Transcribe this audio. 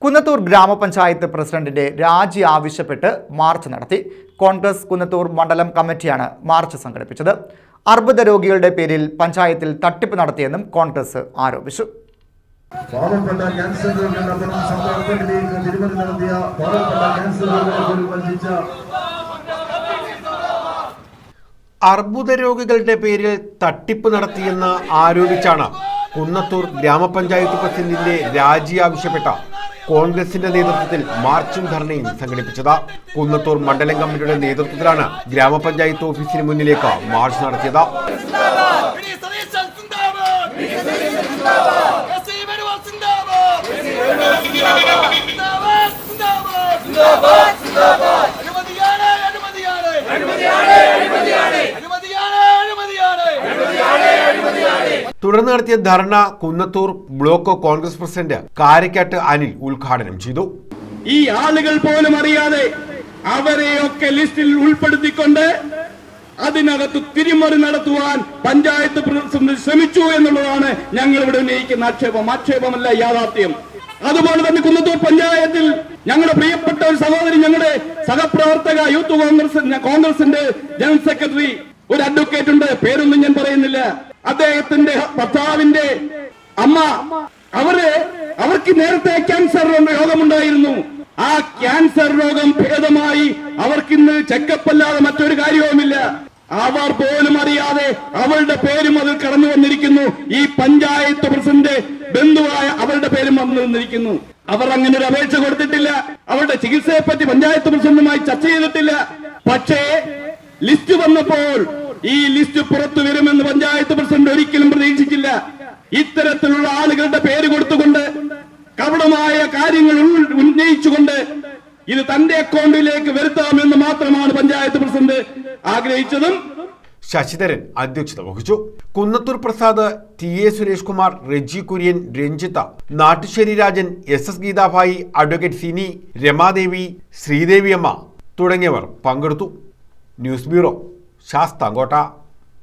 കുന്നത്തൂർ ഗ്രാമപഞ്ചായത്ത് പ്രസിഡന്റിന്റെ രാജി ആവശ്യപ്പെട്ട് മാർച്ച് നടത്തി. കോൺഗ്രസ് കുന്നത്തൂർ മണ്ഡലം കമ്മിറ്റിയാണ് മാർച്ച് സംഘടിപ്പിച്ചത്. അർബുദ രോഗികളുടെ പേരിൽ പഞ്ചായത്തിൽ തട്ടിപ്പ് നടത്തിയെന്നും കോൺഗ്രസ് ആരോപിച്ചു. അർബുദ രോഗികളുടെ പേരിൽ തട്ടിപ്പ് നടത്തിയെന്ന് ആരോപിച്ചാണ് കുന്നത്തൂർ ഗ്രാമപഞ്ചായത്ത് പ്രസിഡന്റിന്റെ രാജി ആവശ്യപ്പെട്ട കോൺഗ്രസിന്റെ നേതൃത്വത്തിൽ മാർച്ചും ധർണയും സംഘടിപ്പിച്ചത്. കുന്നത്തൂർ മണ്ഡലം കമ്മിറ്റിയുടെ നേതൃത്വത്തിലാണ് ഗ്രാമപഞ്ചായത്ത് ഓഫീസിന് മുന്നിലേക്ക് മാർച്ച് നടത്തിയത്. തുടർന്ന് നടത്തിയ ധർണ കുന്നത്തൂർ ബ്ലോക്ക് കോൺഗ്രസ് പ്രസിഡന്റ് കാരക്കാട്ട് അനിൽ ഉദ്ഘാടനം ചെയ്തു. ഈ ആളുകൾ പോലും അറിയാതെ അവരെയൊക്കെ ലിസ്റ്റിൽ ഉൾപ്പെടുത്തിക്കൊണ്ട് അതിനകത്ത് തിരിമറി നടത്തുവാൻ പഞ്ചായത്ത് പ്രസിഡന്റ് ശ്രമിച്ചു എന്നുള്ളതാണ് ഞങ്ങൾ ഇവിടെ ഉന്നയിക്കുന്ന ആക്ഷേപമല്ല യാഥാർത്ഥ്യം. അതുപോലെ തന്നെ കുന്നത്തൂർ പഞ്ചായത്തിൽ ഞങ്ങളുടെ പ്രിയപ്പെട്ട ഒരു സഹോദരി, ഞങ്ങളുടെ സഹപ്രവർത്തക, യൂത്ത് കോൺഗ്രസിന്റെ ജനറൽ സെക്രട്ടറി, ഒരു അഡ്വക്കേറ്റ് ഉണ്ട്, പേരൊന്നും ഞാൻ പറയുന്നില്ല. അദ്ദേഹത്തിന്റെ ഭർത്താവിന്റെ അമ്മ, അവർക്ക് നേരത്തെ ക്യാൻസർ രോഗമുണ്ടായിരുന്നു. ആ ക്യാൻസർ രോഗം ഭേദമായി അവർക്കിന്ന് ചെക്കപ്പ് അല്ലാതെ മറ്റൊരു കാര്യവുമില്ല. അവർ പോലും അറിയാതെ അവളുടെ പേരും അതിൽ കടന്നു വന്നിരിക്കുന്നു. ഈ പഞ്ചായത്ത് പ്രസിഡന്റ് ബന്ധുവായ അവരുടെ പേരും വന്നു വന്നിരിക്കുന്നു. അവർ അങ്ങനെ ഒരു അപേക്ഷ കൊടുത്തിട്ടില്ല. അവരുടെ ചികിത്സയെ പറ്റി പഞ്ചായത്ത് പ്രസിഡന്റുമായി ചർച്ച ചെയ്തിട്ടില്ല. പക്ഷേ ലിസ്റ്റ് വന്നപ്പോൾ ഈ ലിസ്റ്റ് പുറത്തു വരുമെന്ന് പഞ്ചായത്ത് പ്രസിഡന്റ് ഒരിക്കലും പ്രതീക്ഷിച്ചില്ല. ഇത്തരത്തിലുള്ള ആളുകളുടെ പേര് കൊടുത്തുകൊണ്ട് കപടമായ കാര്യങ്ങൾ ഉന്നയിച്ചുകൊണ്ട് ഇത് തന്റെ അക്കൗണ്ടിലേക്ക് വരുത്താമെന്ന് മാത്രമാണ് പഞ്ചായത്ത് പ്രസിഡന്റ് ആഗ്രഹിച്ചതും. ശശിധരൻ അധ്യക്ഷത വഹിച്ചു. Kunnathur Prasad, T A Suresh Kumar, Reji Kurian, Ranjitha, Nattusseri Rajan, S S Geethabhai, advocate Sini, Ramadevi, Sreedeviyamma തുടങ്ങിയവർ പങ്കെടുത്തു. News bureau, Sasthamkotta.